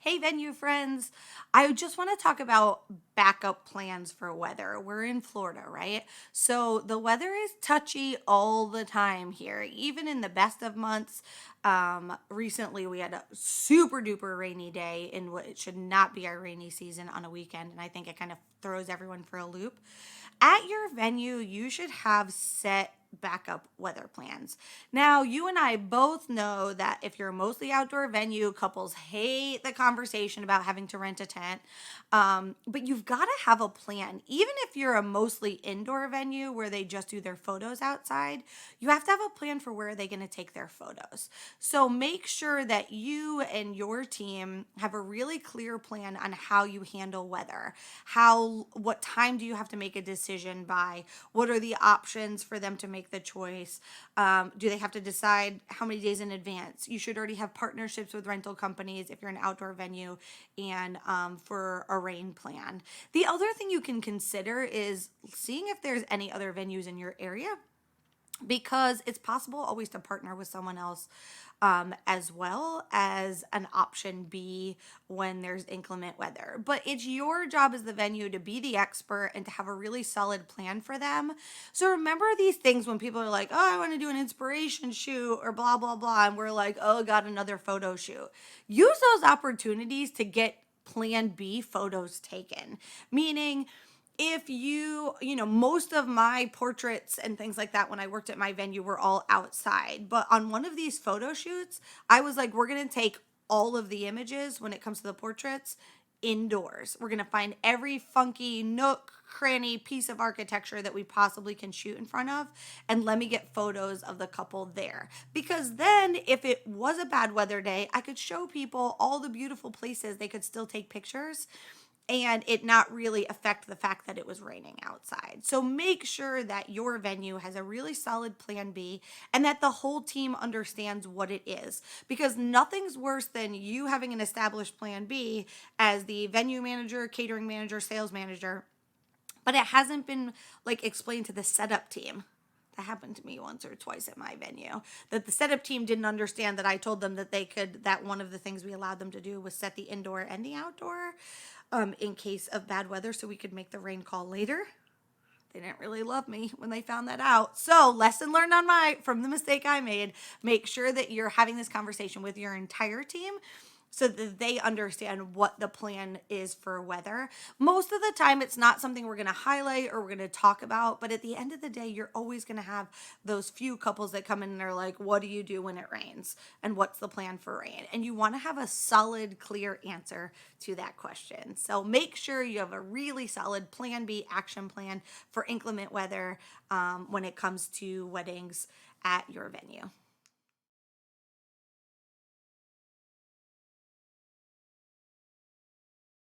Hey, venue friends. I just want to talk about backup plans for weather. We're in Florida, right? So the weather is touchy all the time here, even in the best of months. Recently, we had a super duper rainy day in what it should not be our rainy season on a weekend. And I think it kind of throws everyone for a loop. At your venue, you should have set backup weather plans. Now, you and I both know that if you're a mostly outdoor venue, couples hate the conversation about having to rent a tent. But you've got to have a plan. Even if you're a mostly indoor venue where they just do their photos outside, you have to have a plan for where they're going to take their photos. So make sure that you and your team have a really clear plan on how you handle weather. What time do you have to make a decision by? What are the options for them to make the choice? Do they have to decide how many days in advance? You should already have partnerships with rental companies if you're an outdoor venue and for a rain plan. The other thing you can consider is seeing if there's any other venues in your area because it's possible always to partner with someone else as well as an option B when there's inclement weather. But it's your job as the venue to be the expert and to have a really solid plan for them. So remember these things when people are like, oh, I want to do an inspiration shoot or blah, blah, blah. And we're like, oh, got another photo shoot. Use those opportunities to get plan B photos taken, meaning if most of my portraits and things like that when I worked at my venue were all outside. But on one of these photo shoots, I was like, we're going to take all of the images when it comes to the portraits indoors. We're going to find every funky nook, cranny piece of architecture that we possibly can shoot in front of. And let me get photos of the couple there. Because then, if it was a bad weather day, I could show people all the beautiful places they could still take pictures and it not really affect the fact that it was raining outside. So make sure that your venue has a really solid plan B and that the whole team understands what it is because nothing's worse than you having an established plan B as the venue manager, catering manager, sales manager, but it hasn't been like explained to the setup team. That happened to me once or twice at my venue, that the setup team didn't understand that I told them that one of the things we allowed them to do was set the indoor and the outdoor in case of bad weather so we could make the rain call later. They didn't really love me when they found that out. So, lesson learned from the mistake I made. Make sure that you're having this conversation with your entire team so that they understand what the plan is for weather. Most of the time, it's not something we're going to highlight or we're going to talk about, but at the end of the day, you're always going to have those few couples that come in and are like, what do you do when it rains? And what's the plan for rain? And you want to have a solid, clear answer to that question. So make sure you have a really solid plan B action plan for inclement weather when it comes to weddings at your venue.